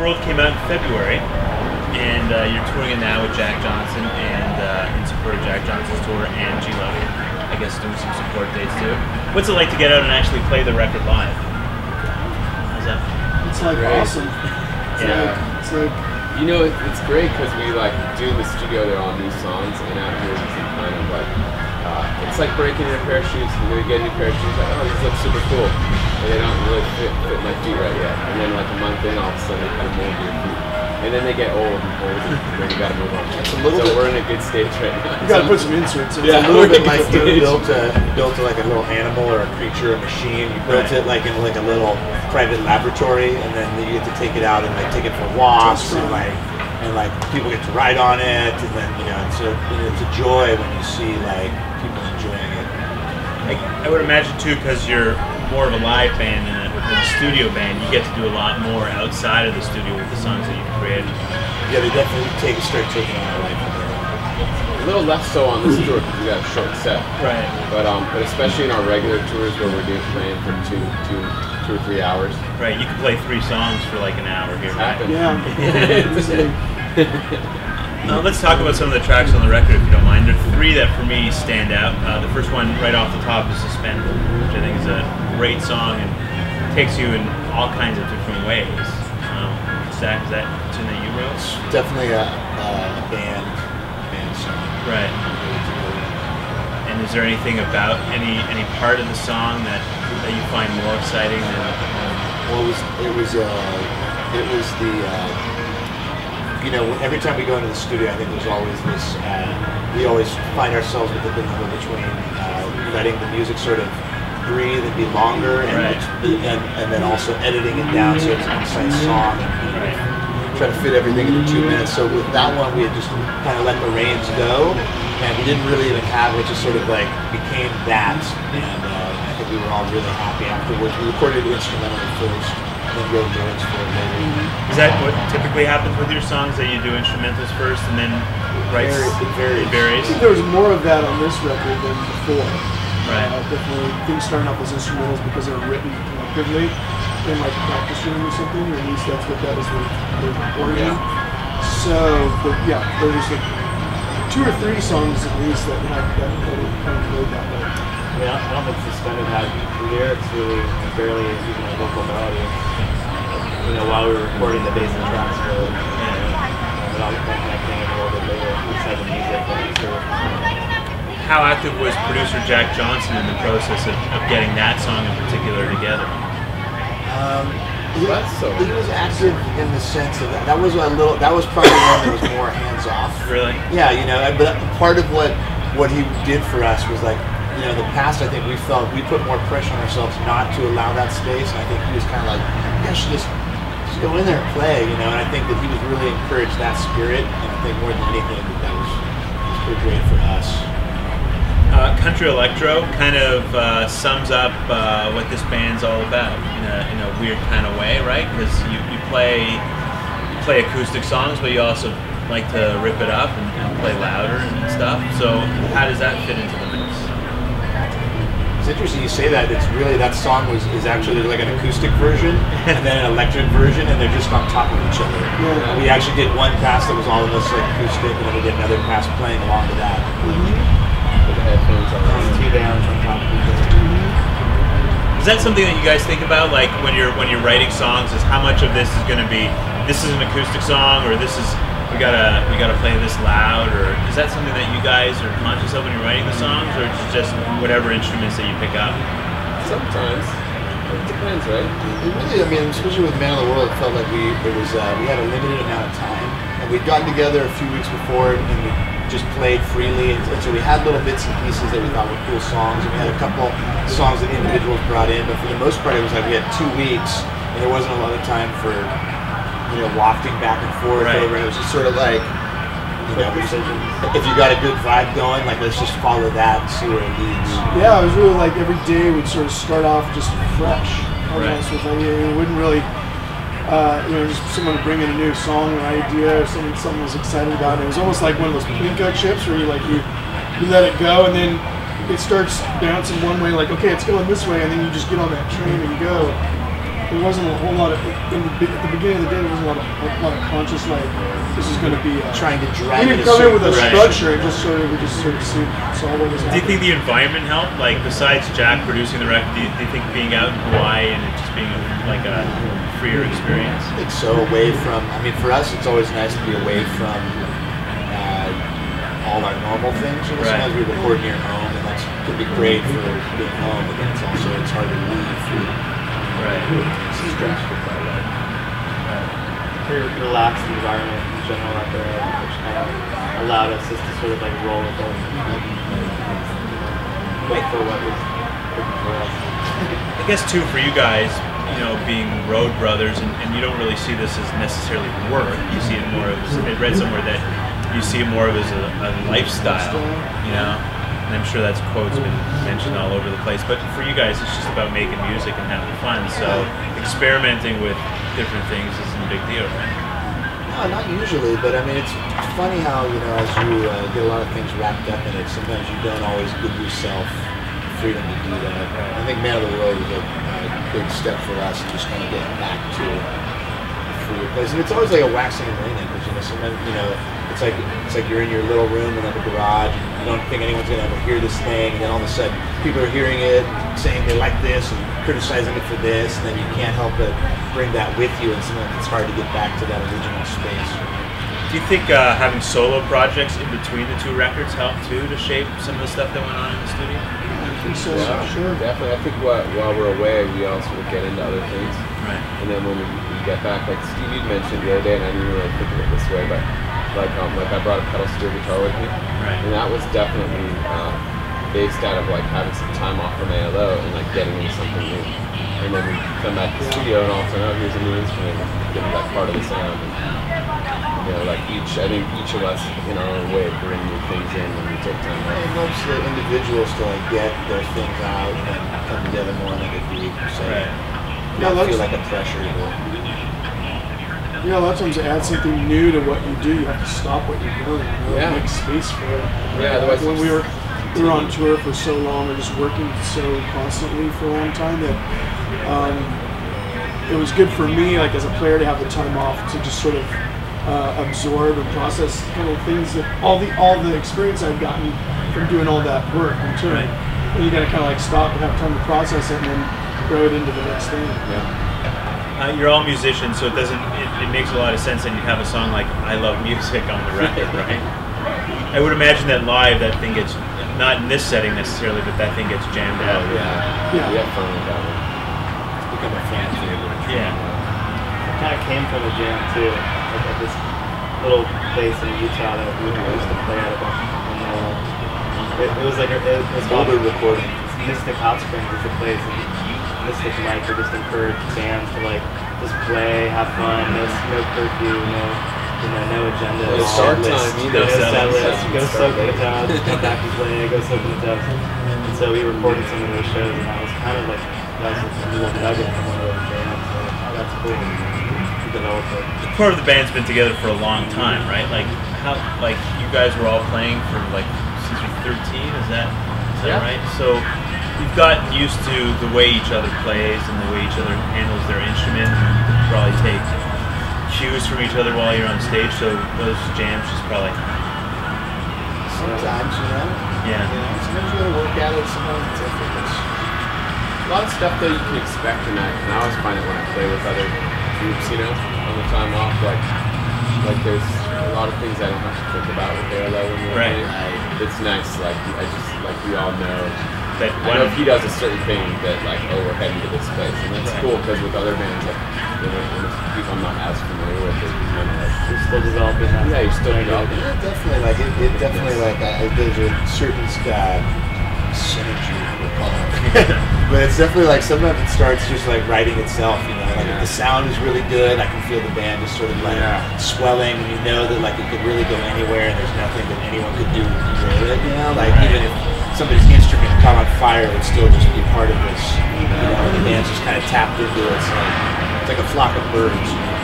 World came out in February, and you're touring it now with Jack Johnson and in support of Jack Johnson's tour and G-Lo. I guess doing some support dates too. What's it like to get out and actually play the record live? How's that? It's like great. Awesome. It's like you know, it's great because we like do in the studio there on new songs, and out here it's kind of like it's like breaking in a pair of shoes. You're gonna get a new pair of shoes, like, oh, these look super cool, and they don't really fit my feet right yet. And then like a month in, all of a sudden they kind of mold your feet, and then they get old, and then you gotta move on. So we're in a good stage right now. you gotta put some inserts in. It's a little bit like you built like a little animal or a creature, a machine. You built it like in like a little private laboratory, and then you get to take it out and like take it for walks and like people get to ride on it, and then it's a joy when you see like people enjoying it. I would imagine too, because you're more of a live band than a studio band, you get to do a lot more outside of the studio with the songs that you've created. Yeah, they definitely start taking on a life of their own. A little less so on this tour because we got a short set. Right. But especially in our regular tours where we're playing for two or 3 hours. Right. You can play 3 songs for like an hour here. Right? Yeah. Let's talk about some of the tracks on the record, if you don't mind. There are 3 that for me stand out. The first one right off the top is Suspended, which I think is a great song and takes you in all kinds of different ways. Zach, is that tune that you wrote? It's definitely a band song. Right. And is there anything about any part of the song that you find more exciting than? Well, it was the every time we go into the studio, I think there's always this. We always find ourselves with the dilemma between letting the music sort of breathe and be longer, and then also editing it down so it's a concise song. Try to fit everything into 2 minutes. So with that one, we had just kind of let the reins go, and we didn't really even have it. Just sort of like became that, and I think we were all really happy afterwards. We recorded the instrumental first, then wrote lyrics for it later. Is that what typically happens with your songs? That you do instrumentals first and then write? It varies. varies. I think there was more of that on this record than before. Right. Definitely things starting off as instrumentals because they're written collectively in like a practice room or something, or at least that's what that was the origin. So, but yeah, there was like 2 or 3 songs at least that had that kind of played that way. I mean, I don't think Suspended had lyrics really, barely even a vocal melody. While we were recording the basic tracks for it, but all that kind of came a little bit later inside the music. How active was producer Jack Johnson in the process of getting that song in particular together? He was active in the sense of that was probably one that was more hands off. Really? Yeah, but part of what he did for us was like, in the past I think we felt we put more pressure on ourselves not to allow that space, and I think he was kind of like, you guys should just go in there and play, and I think that he was really encouraged that spirit, and I think more than anything that was pretty great for us. Country electro kind of sums up what this band's all about in a weird kind of way, right? Because you play acoustic songs, but you also like to rip it up and play louder and stuff. So how does that fit into the mix? It's interesting you say that. It's really that song is actually like an acoustic version and then an electric version, and they're just on top of each other. Yeah. We actually did one pass that was all of us like acoustic, and then we did another pass playing along to that. Headphones on 2 downs on top of each other. Is that something that you guys think about, like when you're writing songs? Is how much of this is going to be this is an acoustic song, or this is we gotta play this loud, or is that something that you guys are conscious of when you're writing the songs, or it's just whatever instruments that you pick up? Sometimes. It depends, right? It really, especially with Man of the World, it felt like we had a limited amount of time, and we'd gotten together a few weeks before, and we just played freely, and so we had little bits and pieces that we thought were cool songs, and we had a couple songs that individuals brought in, but for the most part it was like we had 2 weeks, and there wasn't a lot of time for wafting back and forth over, and it was just sort of like, if you got a good vibe going, like let's just follow that and see where it leads. Yeah, it was really like every day would sort of start off just fresh, almost with like, it wouldn't really just someone to bring in a new song or idea or something someone was excited about. It was almost like one of those Plinko chips where you let it go and then it starts bouncing one way, like, okay, it's going this way, and then you just get on that train and go. there wasn't a whole lot of at the beginning of the day. There wasn't a lot of conscious like this is going to be trying to we drive it. didn't come in with a Right. structure and just sort of saw what was Do you happening. think the environment helped? Like, besides Jack producing the record, do you think being out in Hawaii and it just being like a freer experience? I think so. Away from, I mean, for us, it's always nice to be away from all our normal things. You know, Right. sometimes we record near home, and that could be great for being home, but then it's hard to leave. Right. It's stressful, by the way. Very relaxed environment in general out there, which kind of allowed us just to sort of like roll with it. Wait for what was working for us. I guess too for you guys, you know, being road brothers, and you don't really see this as necessarily work. You see it more as, I read somewhere that you see it more of as a lifestyle, you know. And I'm sure that's quote's been mentioned all over the place. But for you guys, it's just about making music and having fun. So experimenting with different things isn't a big deal, right? No, not usually, but I mean, it's funny how, you know, as you get a lot of things wrapped up in it, sometimes you don't always give yourself freedom to do that. I think Man of the World was a big step for us, just kind of getting back to a freer place. And it's always like a waxing and waning, because, you know, sometimes, you know, it's like you're in your little room in like a garage, and you don't think anyone's going to ever hear this thing, and then all of a sudden people are hearing it, and saying they like this, and criticizing it for this, and then you can't help but bring that with you, and sometimes it's hard to get back to that original space. Do you think having solo projects in between the two records helped too to shape some of the stuff that went on in the studio? I think so, Yeah, sure. definitely. I think while we're away, we all sort of get into other things. Right. And then when we get back, like Steve you'd mentioned the other day, and I didn't really think of it this way, but like I brought a pedal steel guitar with me, Right. and that was definitely based out of like having some time off from ALO and like getting into something new. And then we come back to the studio, and all of a sudden, oh, here's a new instrument, getting that part of the sound. And, you know, like I think each of us in our own way bring new things in when we take time It off. helps the individuals to like get their things out and then come together more like a group. So Right. Yeah, not feel that's- like a pressure to You know, a lot of times to add something new to what you do, you have to stop what you're doing. You know, Yeah. make space for it. Yeah, otherwise when it's we were on tour for so long, or just working so constantly for a long time that it was good for me, like as a player, to have the time off to just sort of absorb and process kind of things that all the experience I've gotten from doing all that work on touring. And you gotta kind of like stop and have time to process it, and then throw it into the next thing. You're all musicians, so it makes a lot of sense that you'd have a song like I Love Music on the record, right? I would imagine that live that thing gets, not in this setting necessarily, but that thing gets jammed out. Yeah. We have fun with that one. It's become a fan favorite. Yeah. It kind of came from a jam too, like at this little place in Utah that we used to play at a bunch. And it was like it was called Older recording. Mystic Hot Springs is the place, and Mystic Mike would just encourage bands to like just play, have fun, no curfew, no agenda. Well, all start list, time, you no know, set list, go start soak in the late. tubs, come back and play, go soak in the tubs. And so we recorded some of those shows, and that was kind of like that was a little nugget from one of those bands. So that's cool to develop it. Part of the band's been together for a long time, right? Like how, like you guys were all playing for like since you're 13. Is that Yeah. right? So you've gotten used to the way each other plays and the way each other handles their instrument. You probably take cues from each other while you're on stage. So those jams just probably Sometimes, you know. Yeah. Sometimes you gotta work at it. Sometimes it's effortless. A lot of stuff though you can expect in that, and I always find it when I play with other groups, you know, on the time off, like there's a lot of things I don't have to think about with ALO when we're Right. playing. It's nice, like I just like we all know. that I know if he does a certain thing that like, oh, we're heading to this place, and that's Right. cool because with other bands, like you know, when it's people I'm not as familiar with, it, you know, like, We're still developing that. yeah, you're still developing. Yeah, definitely. Like it definitely like there's a certain synergy, we'll call it. But it's definitely like sometimes it starts just like writing itself. You know, like if the sound is really good, I can feel the band just sort of like swelling, and you know that like it could really go anywhere, and there's nothing that anyone could do to derail it. You know, like even if somebody's instrument caught on fire, it would still just be part of this. You know, the band's just kind of tapped into it. It's like a flock of birds. You know?